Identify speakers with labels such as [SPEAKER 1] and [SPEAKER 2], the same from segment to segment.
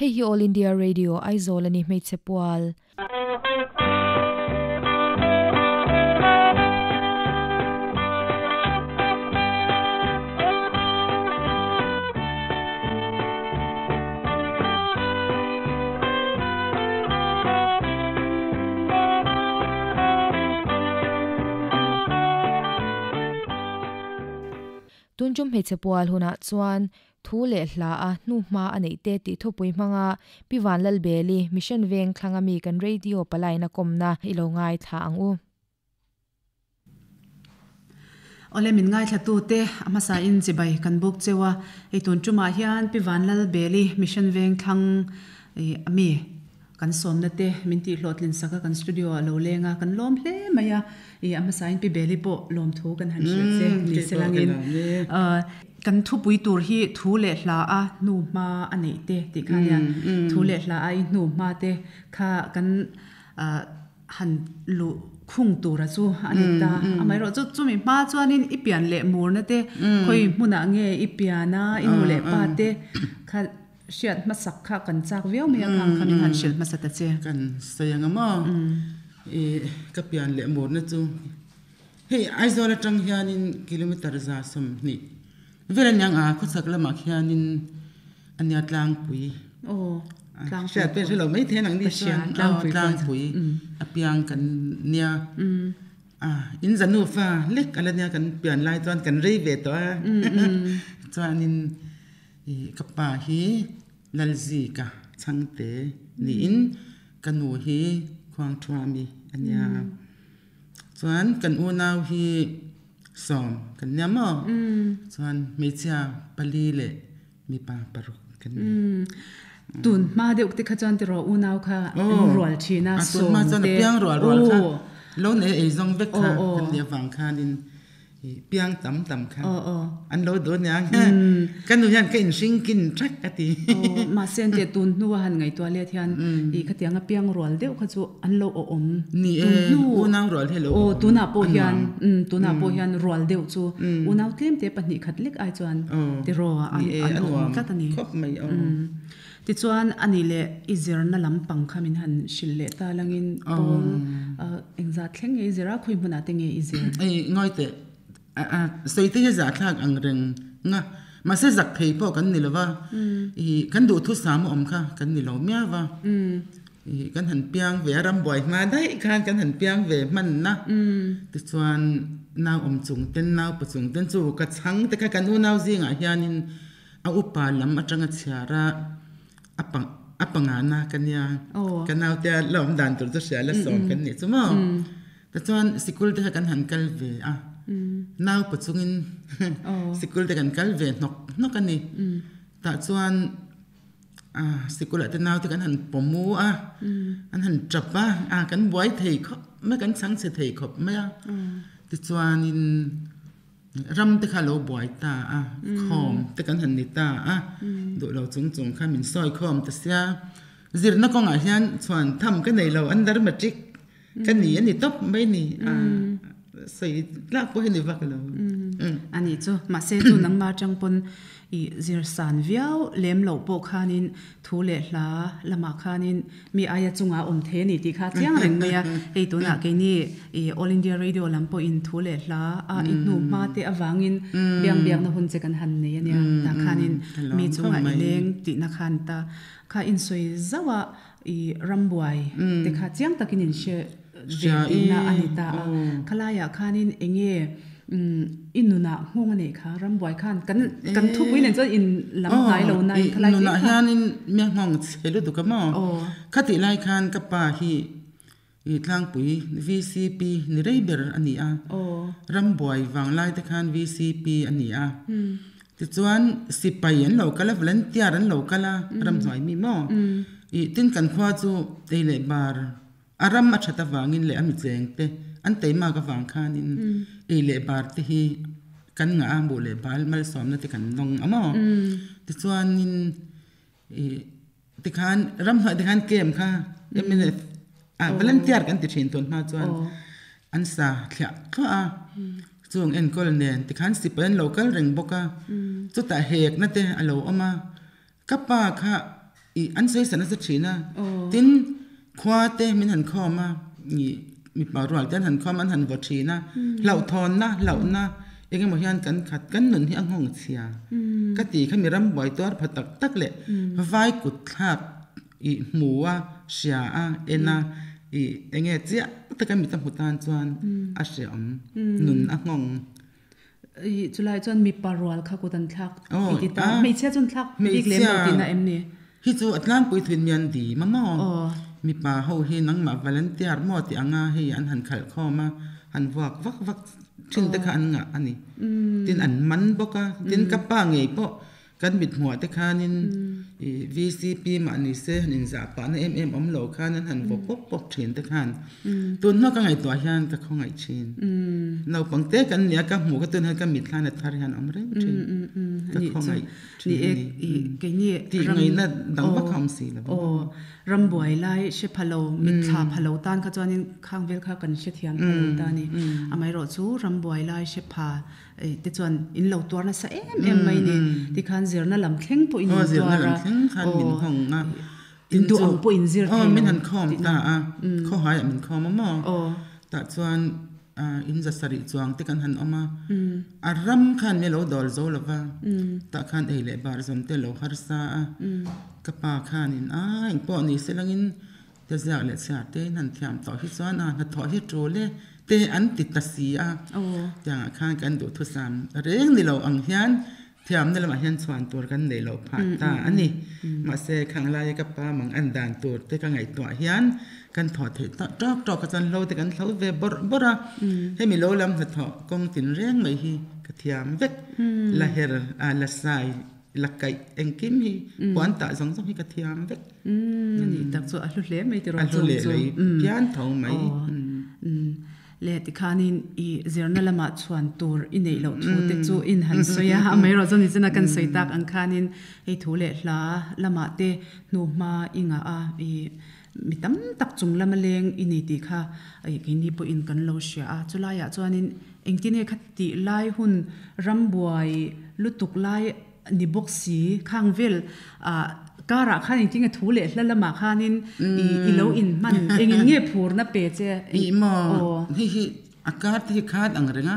[SPEAKER 1] Hei hi All India Radio aizawl ani hmeichhe pual. Tunjum hmeichhe pual huna chuan thu le hlaa hnuhma a neihte ti thupui hmanga C.VANLALBELI mission veng thlangami kan radio palaina komna ilo ngai tha angu.
[SPEAKER 2] Ole min ngai thatu te amasa in chibai kan buk chewa ei tunjuma hian C.VANLALBELI mission veng thlang ami kan somna te minti hlotlin saka kan studio lo lenga kan lom hle maya amasa in Beli po lom thu kan han che ni selangin kan thu pui tur hi thu le hlaa hnuhma a neihte ti kha ya thu le hlaa I hnuhma te kha kan han lu khung tura chu anita amai ro chu mi ma chuanin ipian le murna te khoi hmuna nge ipiana inu le pa te kha shiat masak kha kan chak veu me khang khamin han shil masata che
[SPEAKER 3] kan sayang ama kapian le murna chu hey aizola tang hianin kilometer za som ni velan yang a khusak lama hianin anya tlang pui
[SPEAKER 2] tlang
[SPEAKER 3] shat pe lo mai the nang ni sian tlang pui apiang kan nia in zanu fa lek ala nia kan pian lai chuan kan rei ve to chuanin kapa hi lalzi ka changte ni in kanu hi khwang thwami anya chuan kan u naw hi som kan nyamo chuan meicha pali le mi pa paru kan
[SPEAKER 2] tun ma de ukti kha chuan ti ro u naw kha rol thina
[SPEAKER 3] so ma chuan piang rol kha lo ne ei zong vek kha kan lia wang kha din piang tam kha an lo do nya kan nu yan kin sing kin trak ati
[SPEAKER 2] ma sen te tun nu han ngai to le thian I khatianga piang rol de kha chu an lo om
[SPEAKER 3] ni u naw rol hello
[SPEAKER 2] tuna po hian rol de chu u naw tlem te pahni khatlik ai chuan ti ro an om ka tani
[SPEAKER 3] khop mai
[SPEAKER 2] ti chuan ani le izir na lampang khamin han shille ta langin pol engza thleng e zira khui muna te nge izir
[SPEAKER 3] ngoite soite ya za thak angreng nga ma se zak thei po kan nilawa kan du thu sam om kha kan nilo mya wa kan han piang ve ram boy ma dai kan han piang ve man na ti chuan naw om chung ten naw pa chung ten chu ka chang te ka kan u naw zinga hianin a upa lam atanga chara apanga na kanya kanaw te lom dan tur to sha la som kan ni chuma ta chuan sikul te kan han kal ve naw pa chungin sikul te kan kal ve nok ani ta chuan sikul te naw te kan han pomu an han chapa kan boy thei kho ma kan chang se thei khop ma ti chuan in ram te kha lo boy ta khom te kan han ni ta do lo chung kha min soi khom ta sia zir na ko nga hian chuan tham ka nei lo under matric kan ni ani top mai ni sei la po ni vak lo
[SPEAKER 2] ani chu ma se chu nang ma chang pon I zir san viau lem lo po khanin thu le hla lama khanin mi aya chunga om the ni ti kha chiang reng meya ei tu na ke ni All India Radio lampo in thu le hla in hnuhma te awangin biang na hun che kan han ne ania ta khanin mi chunga ileng ti na khan ta kha in soi zawa I rambuai te kha chiang takin in she ina anita khalaya khanin enge inuna hong ne kha rambuai khan kan thu pui len cho in lam ngai lo nai khalai
[SPEAKER 3] na hianin mi hong chelu du ka mo khati lai khan ka pa hi tlang pui VCP ni reiber ani rambuai wang lai te khan VCP ani ti chuan sipai an lo kala volunteer an lo kala ramzai mi mo tin kan khwa chu teile bar aram ma thata wangin le ami cheng te an teima ka wang khanin le bar te hi kan nga ambu le bal mal som na te kan nong amo ti chuan in ti khan ram ha ti khan kem kha emine volunteer kan ti thin ton ma chuan an sa thla kha chung en kol nen ti khan sipen local reng boka chu ta hek na te alo ama kapa kha อันสวยสันสชีนะตินควาเตมินหันข้อมามีปารวลกันหันข้อมันหันวชีนะเหล่าทอนนะเหล่านะเองมาเฮียนกันขัดกันหนุนที่อังหงเสียกติเขามีรำบ่อยตัวผัดตักเละไฟกุดทับหมูว่าเสียเอ็นะเองเจี๊ยแต่ก็มีตั้งหัวตาจวนอาเสียมหนุนอังหง
[SPEAKER 2] จุฬาจวนมีปารวลข้ากุตันทักอีกตาไม่เชื่อจนทักอีกเล่มเราตินะนี่
[SPEAKER 3] ฮิจูอัตลานปุยทุนยันดีมามองมีป่าเฮาเฮนังมาวาเลนเตียร์มอติอังาเฮอันหันขัลข้อมาหันวักชินตะขันงะอันนี้ตินอันมันบอกกะตินกับป้าไงปะกันบิดหัวตะขานินVCP มาอันนี้เสนินจ่าป่านอมโลคานั้นหันวปกชินตะขันตัวนอกก็ไงตัวยันก็ของไงชินเราปังเตะกันเนี่ยกับหมูก็ตัวนั้นก็มิดลานทาริฮันอมเร่งชินก็ของไง
[SPEAKER 2] นี่เอกกี่นี่
[SPEAKER 3] ที่ไงนั่นดังว่าคำสีแล้ว
[SPEAKER 2] รำบวยไล่เชพะโลมิดชาพะโลตานก็จวนนี่ข้างเวลข้ากันเชทียนพะโลตานี่อเมริกาสู้รำบวยไล่เชพาที่จวนอินเหล่าตัวนั้นสะไม่นี่ที่ขันเสียนั่นลำเข่งปุ่นตัวระอินตัวอังปุ่นเสีย
[SPEAKER 3] ไม่ทันคอมตาข้อหายมันคอมมั่งแต่จวนอินจะสริจวงที่กันหันออกมาอารมณ์ขันเมโลดอลโซลว่าแต่ขันเลบาร์ซอมเตโลฮาร์ซากระปาขันอินอิงปอนี่เสลังอินจะอยากเลี้ยเสียเต้นันเทียมต่อที่จวนนัดต่อที่โจเล่เตอันติดตัดสีอย่างขันกันดูทุสามเรื่องนี่เราอังเฮียนเทียมนี่เรามาเฮียนสวนตัวกันเลยเราผ่านตาอันนี้มาเสกขังลายกับปามังอันด่านตัวแต่กันไงตัวเฮียนกันถอดเถอะจอกกันเราแต่กันเขาเวบระให้มีโลลำถอดกงตินเร่งไม่ฮีกระเทียมเวกละเฮร์ละไซละไก่เองกิมฮีปวนตาสองฮีกระเทียมเวก
[SPEAKER 2] นี่ตักส่วนอัลลุเล่ไม่ติดรอน
[SPEAKER 3] อัลลุเล่เลยพิอันทองไหม
[SPEAKER 2] เลติคานินอีเจอร์นัลมาชวนตัวอินเนลทูติจูอินหันสยาไม่รอจนิจนักันสวยตักอันคานินไอทูเลลาละมาเตนูมาอิงอีมีตั้มตักจุงละมะเลงอินิติค่ะไอ้กินนี่พออินกันโลเชียจุลายจวนนินเองที่เนี่ยคัดติไล่หุ่นรำบวยลุตุกไล่นิบกสีข้างเวลการะข้าจริงๆทูเล็ดแล้วละมาข้านินอีโลอินมันเองเงี้ยผูร์นะเปเจ
[SPEAKER 3] อีหมอที่อากาศที่คาดอังเรง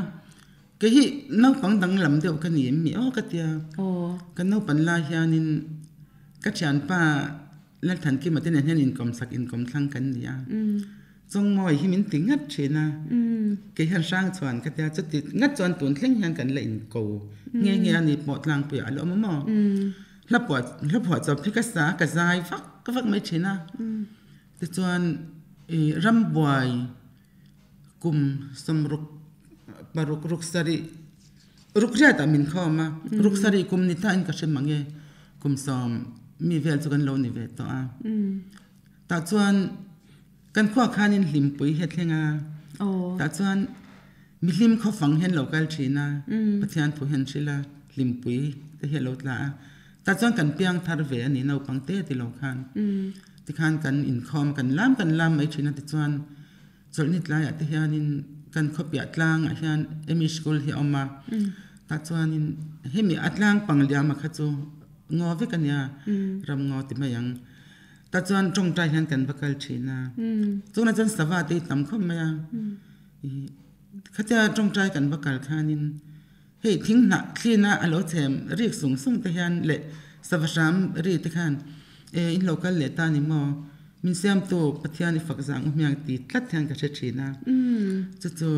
[SPEAKER 3] ก็ที่น้าฟังดังลำเดียวกันนี่มีก็เดียวกันน้าปัญลาเฮียนินกัจจันป้าแล้วทันกี่มาที่เนี่ยอินคอมสักอินคอมทั้งกันเนี่ยจงมอยที่มินติงัดเชนะก็เห็นสร้างส่วนก็เดียวจะติดงัดส่วนตุนเล่งยังกันเลยอินโกเงี้ยนี่ปอดลางเปลี่ยนแล้วมั้งแล้วปอดจะพิกษากระจายฟักไม่เชนะแต่ส่วนรำบวยกุมสมรุกบารุกสรีรุกเรียตามินข้อมารุกสรีกุมนิทานก็เช่นมังเงกุมสอมมีเวลจุกันโลนิเวตัวแต่ส่วนกันข้อขานินลิมปุยเฮ็ดเฮงแต่ส่วนมีลิมเขาฝังเห็นโลกัลชีนาปะเทียนผู้เห็นชิลาลิมปุยแต่เฮโลตลาแต่ส่วนกันเปียงทาร์เวนี่เราปังเตติโลคันที่คันกันอินคอมกันล้ำไอชีนาแต่ส่วนนิดลายแต่เฮียนินกันขบยัดล่างเฮียนมีสกุลที่ออกมาแต่ส่วนนินเฮมีอัดล่างปังเลียมาขัดจูงอเวกันยารำงอติมายังแต่จวนจงใจเห็นกันบักลชีนาจงนั้นจนสวัสดีตำเข้ามาเขาจะจงใจกันบักลคานินเฮ้ทิ้งหนักขี้นาอโลเทมเรียกสูงส่งแต่เห็นเละสวัสดิ์เรียกที่ขันอินโลกัลเละตานิมอมินเสียมตัวปฏิญาณฝักสังมีอย่างตีทัดแทนกับเชชีนาจู่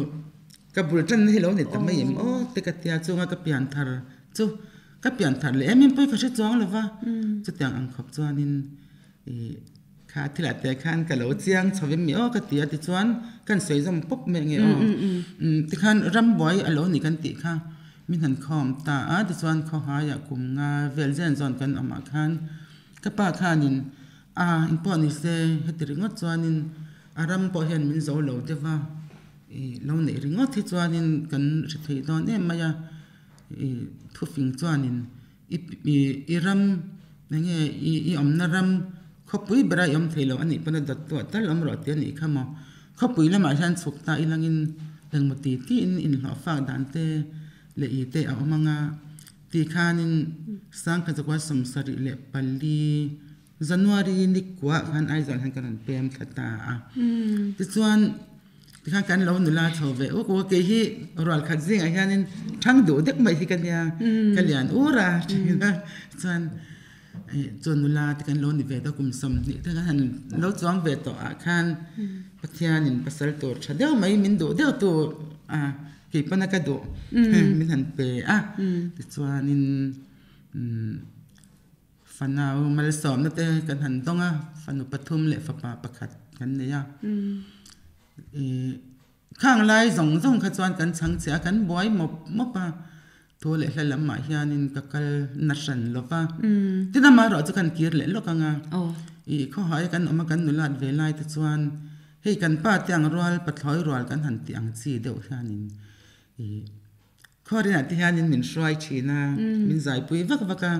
[SPEAKER 3] กับบุรุษจันให้เราเนี่ยแต่ไม่เห็นโอ้แต่กับเตียจู่กับเปลี่ยนทาร์จู่ก็เปลี่ยนทันเลยมันไปก็ใช้จ้องหรือว่าจะแต่งอังคบจวนนินข้าที่หลัดแต่ขันกับเราเจียงชาวมีก็ตีติจวนกันสวยจมปุ๊บเมงเงี้ยที่ขันรำบ่อยอโลนี่กันติค่ะมีหันคอมตาติจวนเขาหายกุมงาเวลเจนจอนกันออกมาขันก็ป้าขันินอินพอนิเซเฮติริงอจวนนินอารำพอเห็นมินโซโลเดว่าเราเนี่ยริงอที่จวนนินกันสิทธิ์ตอนนี้มายาทุฟิงจวนนินอีรำนั่นไงอีอมนารำขบุยบรายอมเทลอันนี้เป็นดัดตัวแต่ลำรอดเตียนี่ข้ามขบุยแล้วมาฉันสุกตาอีลังอินดังมติที่อินหล่อฝากดันเตเลอีเตเอามังตีขานินสร้างกันจากว่าสมสริเลปัลลี January ni kwa khan ai zan han kan pem thata a ti chuan ti khan kan lo nula chove o ko ke hi rol khat zing a hianin thang do dek mai hi kan ya kalian ura chuan chon nula ti kan lo ni ve ta kum som ni ta han lo chuang ve to a khan pathianin pasal tor thadeu mai min do deu to a ke pana ka do min han pe a ti chuanin fanau mal som na te kan han donga fanu pathum le fapa pakhat kan ne ya khang lai zong kha chuan kan chang chia kan boi mopa to le hlalam ma hianin kakal na san lopa tina ma ro chu kan kir le lokanga kho hai kan oma kan nulat ve lai te chuan hei kan pa tiang rwal pathloi rwal kan han tiang chi deuh hianin khorina ti hianin min shrai china min zai pui vaka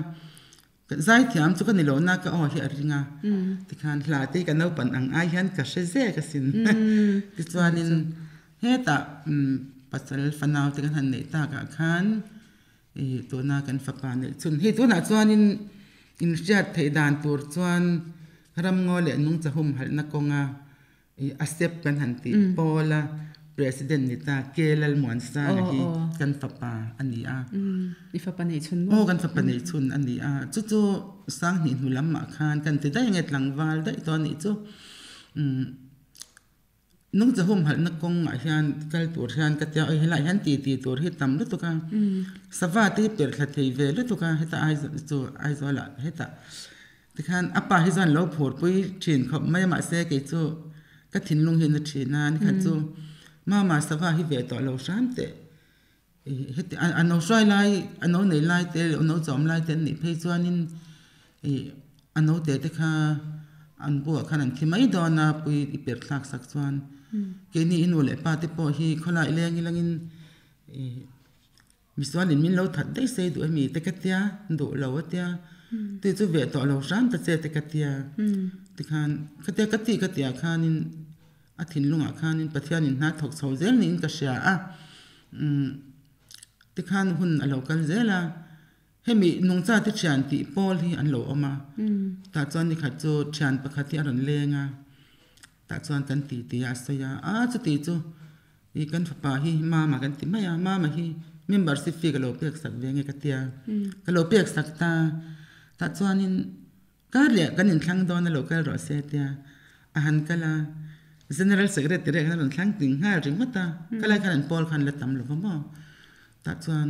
[SPEAKER 3] zai thiam chu kan ni lo na ka hi aringa ti khan hla te kan no pan ang ai hian ka she ze ka sin ti chuanin heta pasal fanau te kan han nei ta ka khan to na kan fapa ne chun hi to na chuanin in chat thei dan tur chuan ram ngole nung chahum hal na konga accept kan han ti pola president ni ta kelal monsa hi kan fapa ani a
[SPEAKER 2] ni fapa nei chun
[SPEAKER 3] kan fapa nei chun ani a chu sang ni hulam ma khan kan te dai nget langwal dai to ni chu nung chahum hal na kong a hian kal tur hian ka tia hela hian ti tur hi tam lu to ka sawa ti per thla thei ve lu to ka heta ai zo la heta ti khan apa hi zan lo phur pui chin khop mai ma se ke chu ka thin lung hin na thina ni khan chu mama sawa hi ve to lo sham te heti ano shai lai ano nei lai te ano chom lai te ni phei chuanin ano te kha an bu khan an thimai do na pui i per thlak sak chuan ke ni inu le pa te po hi khola ileng ilangin miswalin min lo that dei sei du mi te katia do lo atia te chu ve to lo sham ta che te katia ti khan katia khanin a thin lunga khanin pathianin na thok chho zel ni in ka sha a ti khan hun a local zela hemi nung cha ti chan ti pol hi an lo oma ta chuan ni kha chu chan pakhathi aron lenga ta chuan kan ti a saya a chu ti chu I kan fapa hi mama kan ti maya mama hi membership fee ka lo pek sak ve nge ka tia ka lo pek sak ta chuanin ka le kan in thlang don na local ro se tia a han kala general secretary kan ron thlang ting ha ring mata kala kan pol khan la tam lo mo ta chuan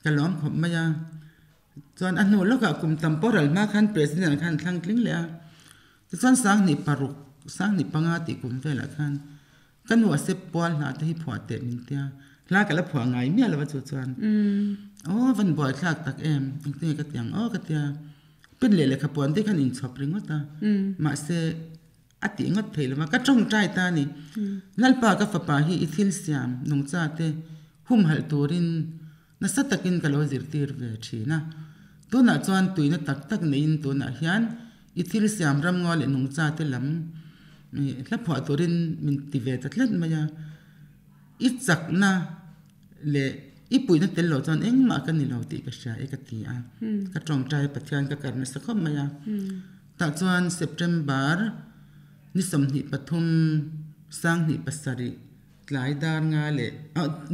[SPEAKER 3] kalom khop maya chuan anu lo ka kum temporal ma khan president khan thlang tling le chuan sang ni paruk sang ni panga ti kum vela khan kan wa se pol na te hi phwa te min tia la kala phwa ngai mi ala chu chuan van boy thak tak em te ka tiang ka tia pin le kha pon te khan in chop ring ta ma se ati ngot theil ma ka tong trai ta ni lalpa ka fapa hi ithil siam nung cha te hum hal turin na satakin ka lo zirtir ve thina to na chuan tuina tak tak nein to na hian ithil siam ram ngol nung cha te lam la phwa turin min ti ve tatlet maya ichak na le ipuina tel lo chuan engma kan ni lo ti ka sha e ka ti a ka tong trai pathian ka karna sakhom maya ta chuan September ni somni pathum sang ni pasari tlai dar nga le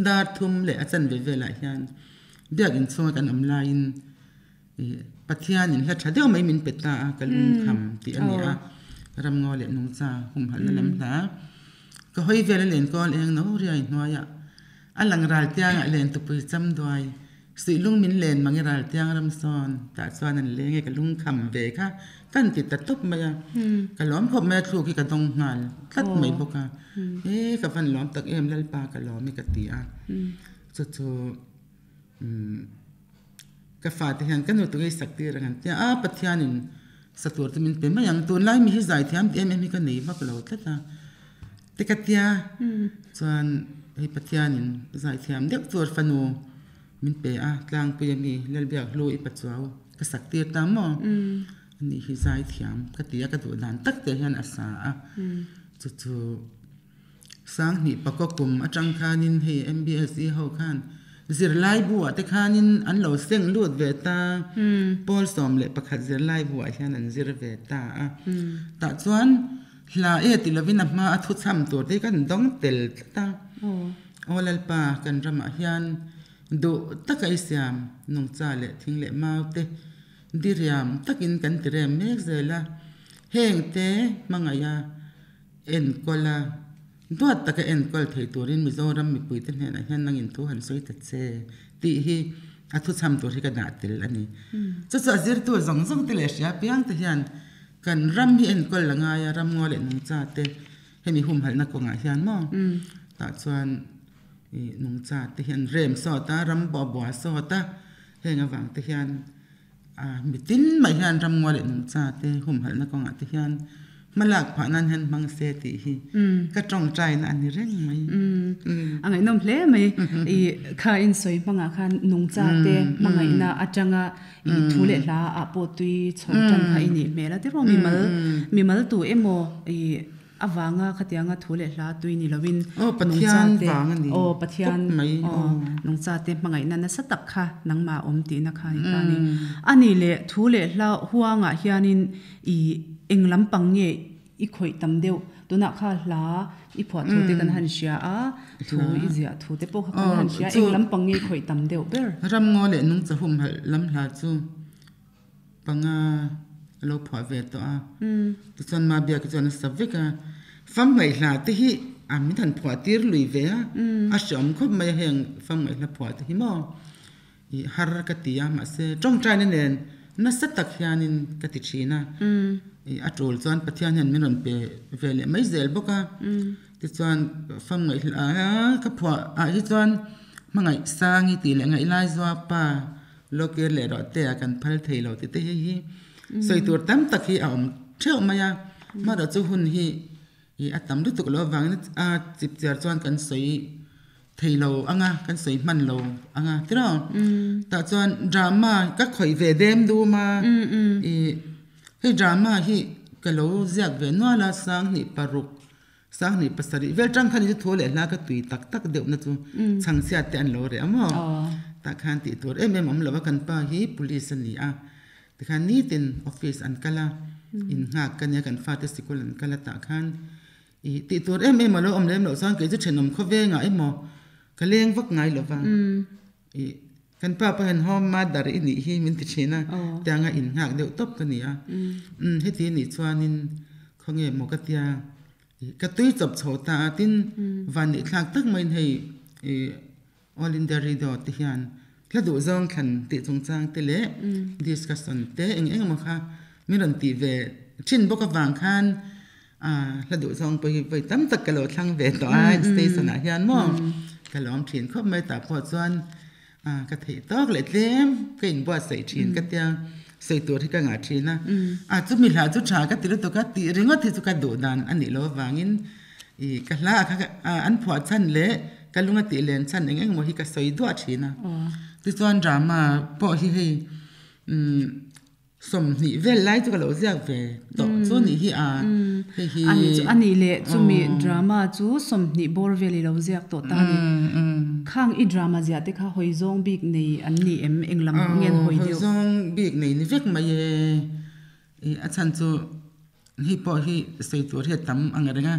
[SPEAKER 3] dar thum le achan ve ve la hian biak in chunga kan amla in pathian in la thadeu mai min peta kalum kham ti ania ram ngole nung cha hum hal lam na ka hoi ve len kol eng no ri ai noya alang ral tiang len tu pui cham doi suilung min len mangiral tiang ram son ta chuan an lenge kalung kham ve kha kan ti ta top maya kalom khop me thlu ki ka dong ngal tlat mai boka ka van lom tak em lal pa ka lom mi ka ti a chu ka fa te han kan tu ngai sakti rangan tia a pathianin satur te min pe mayang tu lai mi hi zai thiam em mi ka nei bak lo tlata te ka tia chuan ei pathianin zai thiam deuh tur fanu min pe a tlang puyami lal biak lo I pachuaw ka sakti ta mo ni hi zai thiam ka tia ka du dan tak te hian asa a chu sang ni pakokum atang khanin he MBSE ho khan zirlai bua te khanin an lo seng lut ve ta pol som le pakhat zirlai bua hian an zir ve ta a ta chuan hla e ti lovin a hma a thu cham tur te kan dong tel ta olal pa kan rama hian do takai siam nong cha le thing le mau te diriam takin kan tirem mek zela heng te mangaya en kola duat taka en kol thei turin mizoram mi pui ten hena hian nangin thu han soi ta che ti hi a thu cham tur hi ka da tel ani cha cha zir tu zong zong te le sha piang te hian kan ram hi en kol langa ya ram ngole nong cha te hemi hum hal na ko nga hian mo ta chuan nong cha te hian rem so ta ram bo bo so ta henga wang te hian mitin mai hian ram ngole nong cha te hum hal na ko nga te hian malak phanan han mang se ti hi ka tong trai na ani reng mai
[SPEAKER 2] angai nom hle mai I kha in soi manga khan nung cha te mangai na atanga I thule hla a po tui chhong tan kha ini mela te ro mi mal tu emo I awanga khatianga thule hla tui ni lovin
[SPEAKER 3] pathian wang ani
[SPEAKER 2] pathian mai nung cha te mangai na satak kha nangma om ti na kha ni ani le thule hla huanga hianin I englam pangnge I khoi tam deu tuna kha hla I phwa thu te kan han sia a thu I zia thu te po kha han sia englam pangnge khoi tam deu ber
[SPEAKER 3] ram ngole nung cha hum hal lam hla chu panga lo phwa ve to a tu chon ma bia ki chon savika fam mai hla te hi mi than phwa tir lui ve a shom khop mai heng fam mai hla phwa te hi mo I har ka tia ma se tong trai nen na satak hianin ka ti china a trol chuan pathian hian minon pe vele mai zel boka ti chuan fam ngai hla ka phwa a hi chuan mangai sangi ti le ngai lai zwa pa loker le ro te kan phal thei lo ti te hi soi tur tam tak hi a om theu maya ma ro chu hun hi I atam du tuk lo wang a chip cher chuan kan soi thei lo anga kan soi man lo anga tiro ta chuan drama ka khoi ve dem du ma he drama hi kalo ziak ve no la sang ni paruk sang ni pasari vel tang khani thu le la ka tui tak tak deu na chu chang sia te an lo re amo ta khan ti tur em lo kan pa hi police ni a ta khan ni tin office an kala in nga kan ya kan fa te sikol an kala ta khan ti tur em lo om lem lo sang ke chu chenom kho ve nga emo kaleng vak ngai lo wang kan pa han hom ma dar ini hi min ti china tanga in ngak deu top ka ni a he ti ni chuanin khonge mo ka tia ka tui chop chhota tin van ni thlak tak mai hei all in the radio ti hian la du zong khan ti chung chang te le discussion te eng mo kha mi ron ti ve chin boka wang khan la du zong pe tam tak ka lo thlang ve to a station a hian mo ka lom thin khop mai ta pho chuan ka thei tok le tlem ka in bua sei thin ka tia sei tur hi ka nga thina chu mi hla chu tha ka tiru to ka ti ringo thi chu ka do dan ani lo wangin ka hla kha an phwa chan le ka lunga ti len chan eng mo hi ka soi do thina ti chuan drama po hi hei som ni vel lai chu ka lo ziak ve to chu ni hi hi
[SPEAKER 2] ani le chu mi drama chu som ni bor veli lo ziak to ta ni khang I drama zia te kha hoi zong big nei an ni em englam ngen hoi deu
[SPEAKER 3] zong big nei ni vek mai a chan chu hi po hi sei tur he tam angarenga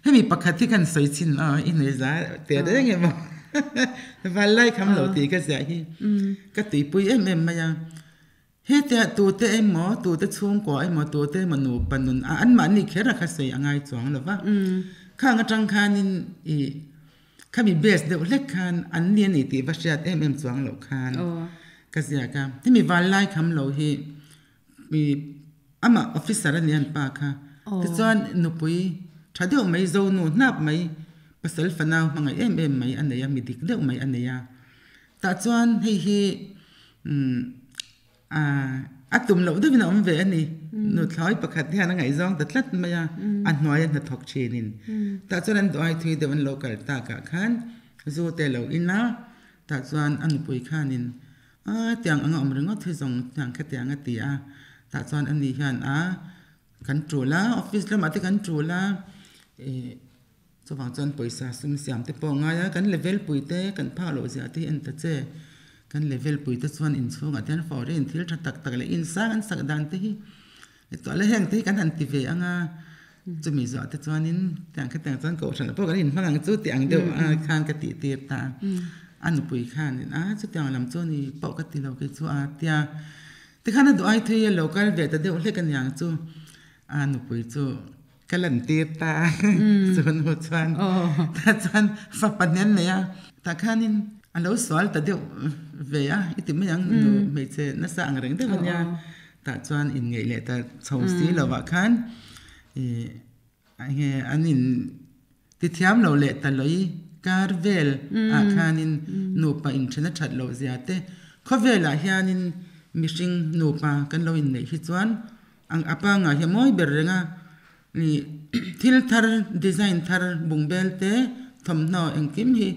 [SPEAKER 3] hemi pakhat thi kan soi chin in nei za te de nge ma valai kham lo ti ka zia hi ka ti pui em ma ya he te tu te emo tu te chung ko emo tu te manu panun an man ni khera kha sei angai chuang lo wa khang atang khanin khami base de lek khan an lian ni ti vashat em chuang lo khan ka zia ka ti mi valai kham lo hi mi ama officer an lian pa kha ti chuan nu pui thadeu mai zo nu nap mai pasal fanau mangai em mai anaya mi dik deu mai anaya ta chuan hei hi atum lo de vina om ve ani no thlai pakhat hian ngai zong ta tlat maya an hnuai na thok chinin ta chuan doi thui de van local ta ka khan zo te lo ina ta chuan an pui khanin tiang anga om ringo thei zong tiang kha tiang atia ta chuan ani hian controller office la mate controller cho vàng chọn paisa sum siam te po nga ya kan level pui te kan pha lo zia te en ta che kan level pui te chuan in chung a ten for in thil tha tak tak le in sa an sak dan te hi to le heng te kan han ti ve anga chu mi zo te chuan in tang ka tang chuan ko than po kan in hmangang chu ti ang deuh a khan ka ti tir ta an pui khan in a chu tiang lam chu ni pau ka ti lo ke chu a tia te khan do ai thei local ve ta deuh le kan yang chu an pui chu kalan tir ta chuan ho chuan ta chuan fa panen le ya ta khanin alo swal ta deuh ve ya itim yang no me che na sa ang reng te ban ya ta chuan in ngei le ta chho si lo wa khan anin ti thiam lo le ta loi karvel a khanin no pa in thena that lo zia te khovela hianin mishing no pa kan lo in nei hi chuan ang apa nga hi moi ber renga ni thil thar design thar bungbel te thomno engkim hi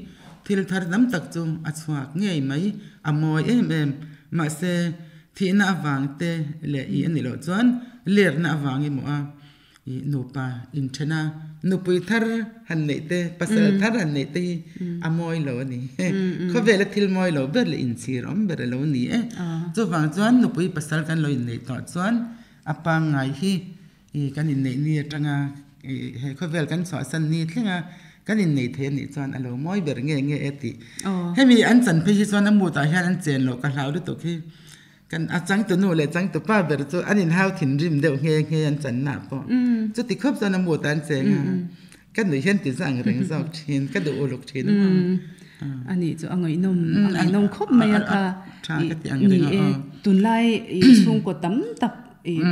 [SPEAKER 3] thil thar dam tak chu a chuak ngei mai amoi em ma se thina awang te le I ani lo chuan ler na awang I mo a I nupa in thena nupui thar han nei te pasal thar han nei te amoi lo ni kho vela thil moi lo ber le in sir om ber lo ni chu wang chuan nupui pasal kan lo in nei to chuan apa ngai hi I kan in nei ni atanga he kho vel kan so san ni thlenga kan in nei the ni chuan alo moi ber nge eti hemi an chan phe hi chuan amu ta hian an chen lo ka hlau du to khi kan achang tu no le chang tu pa ber chu anin hau thin rim deuh nge an chan na po chu ti khop chuan amu tan cheng kan noi hian ti sang reng zau thin ka du oluk thin
[SPEAKER 2] ani chu angoi nom khop mai ka
[SPEAKER 3] ka ti ang
[SPEAKER 2] ni
[SPEAKER 3] reng
[SPEAKER 2] tun lai chung ko tam tak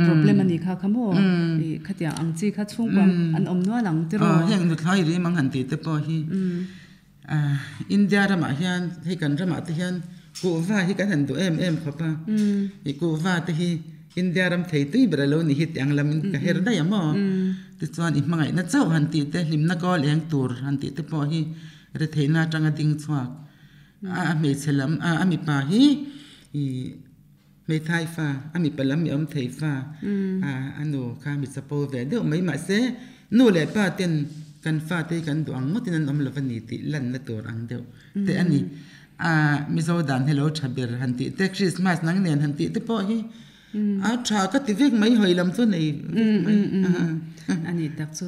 [SPEAKER 2] problem ani kha khamo khatia angchi kha chung wan an omno lang te ro
[SPEAKER 3] heng nu thlai ri mang han ti te po hi India rama hian he kan rama te hian ku va hi kan han du em khopa I ku va te hi India ram thei tui bra lo ni hi tiang lam ka her da yamo ti chuan I mangai na chau han ti te lim na ko leng tur han ti te po hi re theina tanga ding chuak a me chelam a mi pa hi I me thai fa a mi palam mi om thei fa anu kha mi chapo ve de mai ma se nu le pa ten kan fa te kan du ang motin an om lovani ti lan na tur ang deu te ani mi zo dan hello thaber han ti te Christmas nang nen han ti te po hi a tha ka ti vek mai hoilam chu nei
[SPEAKER 2] ani tak chu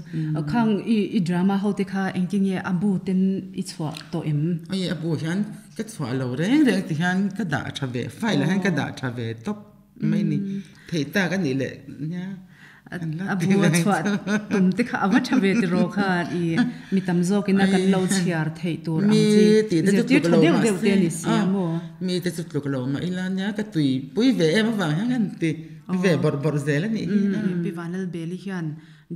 [SPEAKER 2] khang I drama ho te kha engking ye abu ten I chwa to em
[SPEAKER 3] ai abu hian ka chwa lo reng ti hian ka da thave file han ka da thave top mai ni thei ta ka ni le nya
[SPEAKER 2] abu chwa tum te kha awa thave te ro kha I mitam zo kina kan lo chiar thei tur ang
[SPEAKER 3] mi ti te
[SPEAKER 2] ti
[SPEAKER 3] tu lo ma
[SPEAKER 2] te ni siamo
[SPEAKER 3] mi te tu lo ma ila nya ka tui pui ve em wa han ti ve bor zel ni
[SPEAKER 2] C.VANLALBELI hian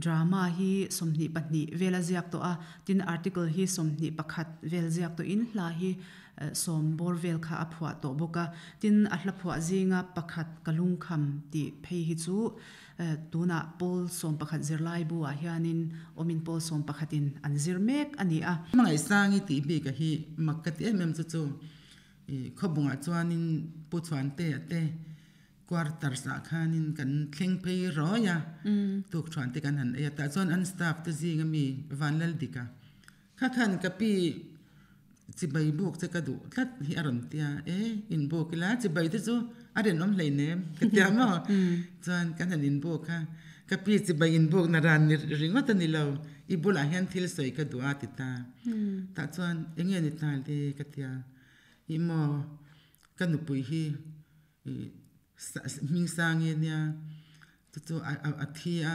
[SPEAKER 2] drama hi somni patni vela ziak to a tin article hi somni pakhat vel ziak to in hla hi som bor vel kha aphwa to boka tin ahla phwa zinga pakhat kalung kham ti phei hi chu tuna pol som pakhat zirlai bu a hianin omin pol som pakhatin an zirmek ani a
[SPEAKER 3] mangai sangi ti bi ka hi makati em chu khobunga chuanin pu chuan te quarter sa khanin kan thleng phei ro ya tuk chuan te kan han e ta chuan an staff te zinga mi vanlal dika khan kapi chibai buk che ka du tlat hi aron tia in buk la chibai te chu aren om leine katia ma chuan kan han in buk kha kapi chibai in buk na ran ringot ani lo I bula hian thil soi ka du atita ta chuan enge ni tal te katia I mo kanu pui hi ming sange nia tu a thia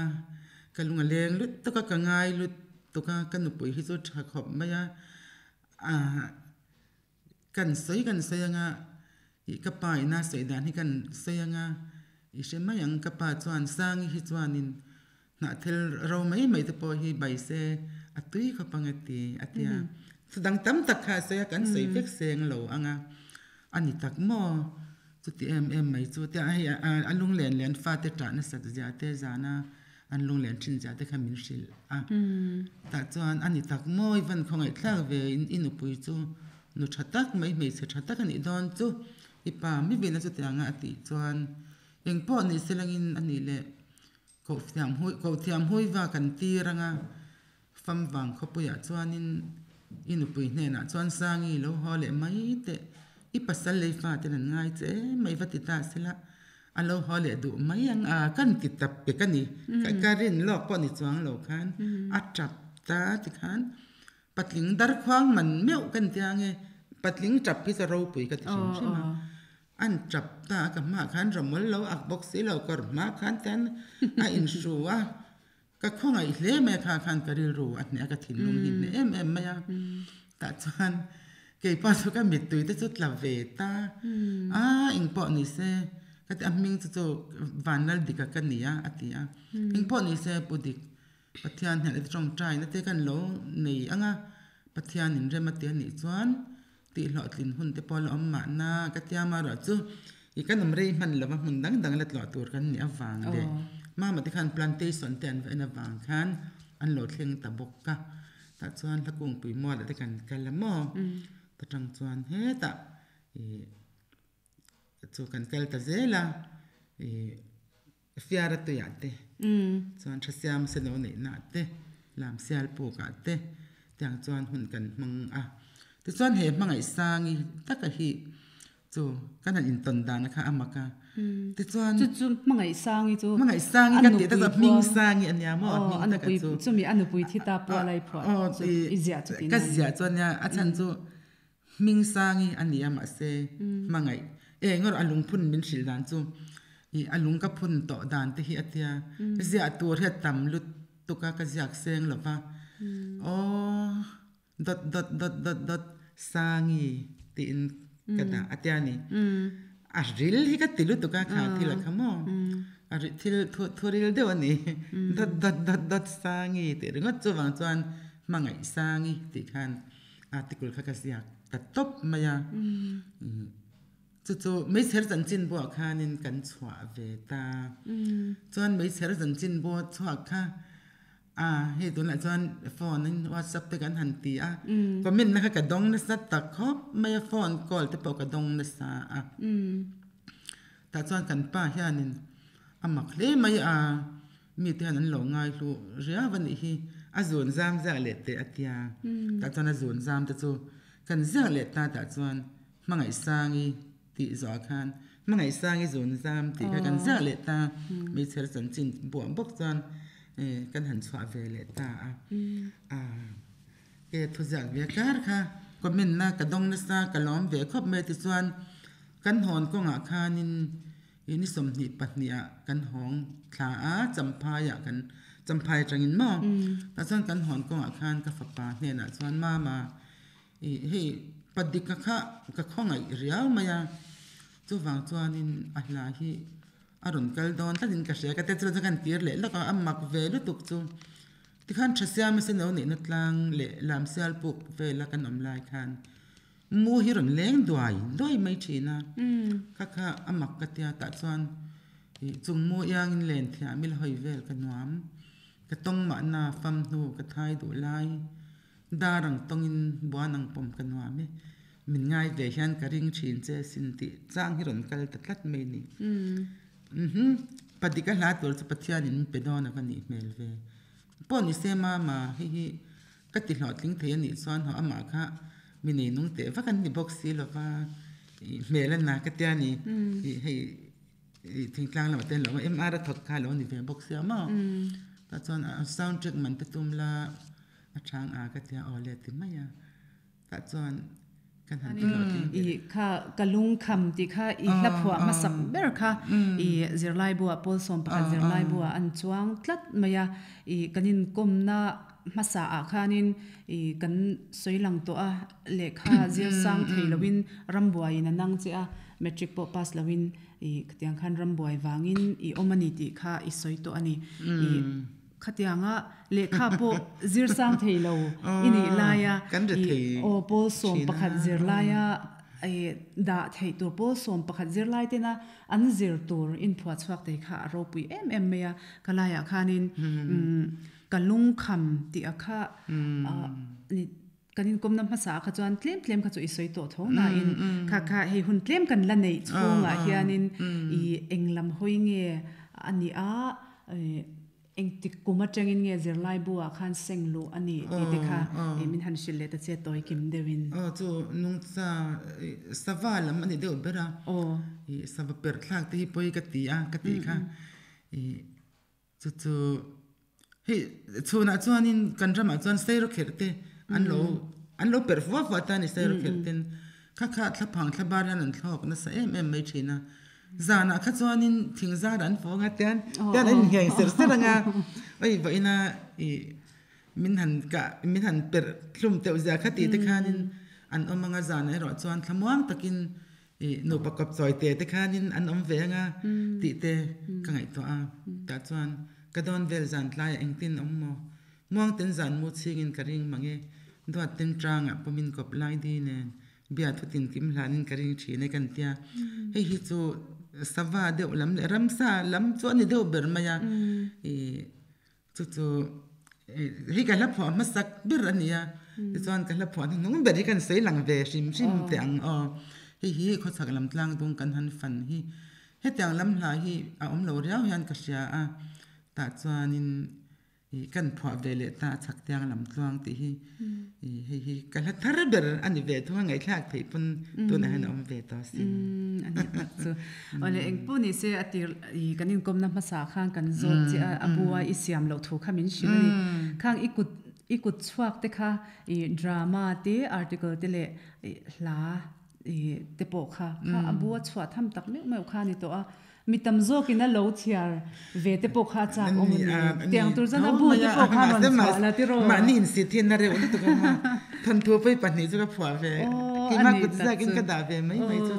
[SPEAKER 3] kalunga leng lut to ka ngai lut to ka kanu pui hi chu tha khop maya kan soi nga I ka pa ina soi dan hi kan soi nga I she mayang ka pa chuan sang hi chuanin na thel ro mai te po hi bai se atui kha pangati atia sedang tam tak kha se kan soi vek seng lo anga ani tak mo chu ti em mai chu te ai alung len fa te ta na sat ja te zana an lung len thin ja te khamin shil ta chuan ani tak moi van khongai thla ve in upui chu nu thatak mai se thatak ani don chu ipa mi bena chu te anga ati chuan engpo ni selangin ani le ko thiam hui wa kan ti ranga pham vàng khó bùi chuan in bùi nè nà chuan sangi lo ho lệ mấy tệ ít pasal lệ pha tên là ngay chế mấy vật tita xí la alo ho lệ đủ mấy ang kan kịch tập về cái này cái rin lo po ni chuang lo khan chập ta thì khan patling dar khoang man mèo kan tiang nghe patling chập cái sa râu bùi cái gì mà anh chập ta cái mà khan rồi mới lâu box xí lâu còn mà khan tên in shu cái khoang ấy lẽ mẹ khan cái điều rồi anh này cái thìn lung hình này em mày ta chuan cái bao số cái miệt tuổi tới chút là về ta in po ni se cái mình cho van nal đi cái này tia in po ni se pudik pathian hẹn trong trai nó thế kan lo này pathian in re ma te ni chuan ti lo tin hun te pol om ma na ka tia ma ro chu I kan amrei man lama mun dang let lo tur kan ni awang de ma ma te khan plantation ten ve na wang khan an lo thleng ta bok ka ta chuan la kung pui mo la te kan kalamo ta tang chuan he ta chu kan kal ta zela fiara tu ya te chuan thasiam se no nei na te lam sial pu ka te tiang chuan hun kan mang te chuan he mangai sangi taka hi chu kan han in ton dan kha amaka te chuan
[SPEAKER 2] chu mangai sangi
[SPEAKER 3] kan te ta ming sangi anya mo
[SPEAKER 2] an pui chu mi an pui thi ta po lai pho izia chu tin
[SPEAKER 3] ka zia chuan ya achan chu ming sangi ania ma se mangai ngor alung phun min sil dan chu I alung ka phun to dan te hi atia zia tur he tam lut tuka ka ziak seng lova dot sangi tin kada atia ni aril hi ka tilu tuka kha thila khamo aril thil thoril de ani dot sangi te ringot chu wang chuan mangai sangi ti khan article kha ka ziak ta top maya chu mấy ser zan chin bo khanin kan chwa ve ta chuan mấy ser zan chin bo chwa kha he tuna chuan phone in WhatsApp te kan han ti comment na ka dong na sa ta khop mai phone call te po ka dong na sa ta chuan kan pa hianin amak le mai mi te han lo ngai lu ria van hi azun zam za le te atia ta chuan azun zam te chu kan za le ta chuan mangai sangi ti zo khan mangai sangi zun zam ti ka kan za le ta mi ser san chin bo bok chuan kan han chwa ve le ta ke thu za ve kar kha comment na ka dong na sa ka lom ve khop me ti chuan kan hon ko nga khanin ini som ni patnia kan hong thla champa ya kan champai tangin ma ta chuan kan hon ko nga khan ka fa pa hne na chuan ma he padika kha ka khongai riau maya chu wang chuanin ahla hi arun kal don tanin ka hria ka te chu kan tir le la ka amak ve lu tuk chu ti khan thasya ma se no ni na tlang le lam sial puk ve la kan om lai khan mu hi ron leng doi mai thina kha amak ka tia ta chuan chung mu yang in len thia mil hoi vel ka nuam ka tong ma na fam nu ka thai du lai darang tongin buanang pom ka nuam min ngai ve hian ka ring thin che sin ti chang hi ron kal ta tlat me ni padika hla tur chu pathian in pedona ka ni mel ve poni se ma hi ka ti hlot ling the ni chuan ho ama kha mi nei nung te va kan ni box si lo va melan na ka tia ni hei thing tlang la ten lo em ara thot kha lo ni ve box ya ma ta chuan sound check man te tum la athang ka tia ole ti maya ta chuan
[SPEAKER 2] kha kalung kham ti kha la phwa ma sak ber kha zirlai bua pol som pakhat zirlai bua an chuang tlat maya kanin komna masa khanin kan soilang to lekha zir sang theilawin rambuai na nang che metric po pass lawin khatiang khan rambuai wangin omani ti kha soi to ani khatianga lekha po zir sang theilo ini laya o pol som pakhat zirlaya da thei tur pol som pakhat zirlai tena an zir tur in phwa chhuak te kha ro pui em meya kalaya khanin kalung kham ti akha ni kanin komna masa kha chuan tlem kha chu isoi to thona in kha hei hun tlem kan la nei chunga hianin englam hoinge ani eng tik kuma changin nge zirlai bua khan senglu ani ti te kha min han shil le ta che toy kim dewin
[SPEAKER 3] chu nung cha saval am ani deu bera sava per thak te hi poi ka ti kha chu hi chuna chuanin kanrama chuan seiro kherte an lo per fa ta ni seiro kherten kha thlapang thlabaran an thlok na sa mai thina zana kha chuanin thingzar an fonga tian an heng seranga oi vaina min han per thlum teu za khati te khanin an omanga zana ro chuan thlamwang takin no pakap choi te khanin an om venga ti te ka ngai to ta chuan kadon vel zan tlai engtin ommo muang ten zan mu chingin karing mange dot ten tranga pomin kop lai di nen bia thutin kim hlanin karing thine kan tia hei hi chu sava de ulam le ramsa lam chuan ni de ber maya chu hi ka la pho masak bir ania chuan ka la pho nung beri kan sei lang ve sim te ang hi kho chak lam tlang tung kan han fan hi hetang lam hla hi a om lo riau hian ka sia ta chuanin kan pho vele ta chak tiang lam tlang ti hi ka la thar ber ani ve thu ngai thak thei pun tu na han om ve ta sin
[SPEAKER 2] ani tak chu ole eng pu ni se atir kanin komna masa khang kan zot chi abua isiam lo thu khamin shini khang ikut chuak te kha drama te article te le hlaa te po kha abua chwa tham tak me kha ni to mitam zokina lo thiar ve te po kha cha om ni tiang tur jana bu te po kha ron la ti ro
[SPEAKER 3] ma nin si thin na re ul to ma than thu pai pani chu ka phwa ve ki ma ku za kin ka da ve mai chu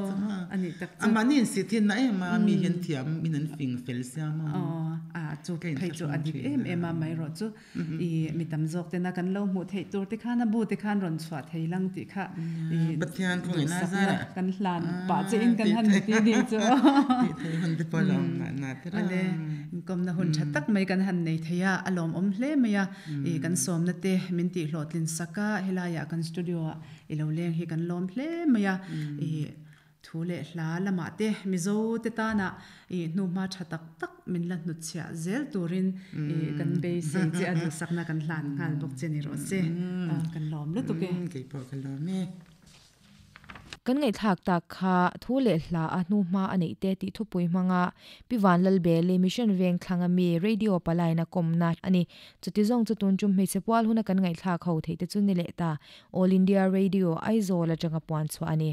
[SPEAKER 2] ani tak
[SPEAKER 3] amanin si thin na ma mi hen thiam min an fing fel sia ma
[SPEAKER 2] chu thei chu adi em mai ro chu mitam zok te na kan lo mu thei tur te khan bu te khan ron chwa thei lang ti kha
[SPEAKER 3] pathian khong na za
[SPEAKER 2] kan hlan pa che in kan han ti ni chu
[SPEAKER 3] thei han te palam na te
[SPEAKER 2] ale kom na hun thatak mai kan han nei theya alom om hle maya kan som na te min ti hlotlin saka helaya kan studio ilo leng hi kan lom hle maya thule hla lama te mizo te ta na hnuhma thatak tak min la hnu chha zel turin kan be se che adu sakna kan hlan ngal bok cheni ro se kan lom lu tu ke
[SPEAKER 3] po kan lom me
[SPEAKER 1] kan ngai thak tak kha thule hla a hnuhma anei te ti thupui manga C.VANLALBELI mission veng thlanga mi radio palaina komna ani chuti zong chutun chum me sepwal huna kan ngai thak ho theite chuni le ta all india radio aizo la janga pwan chwa ani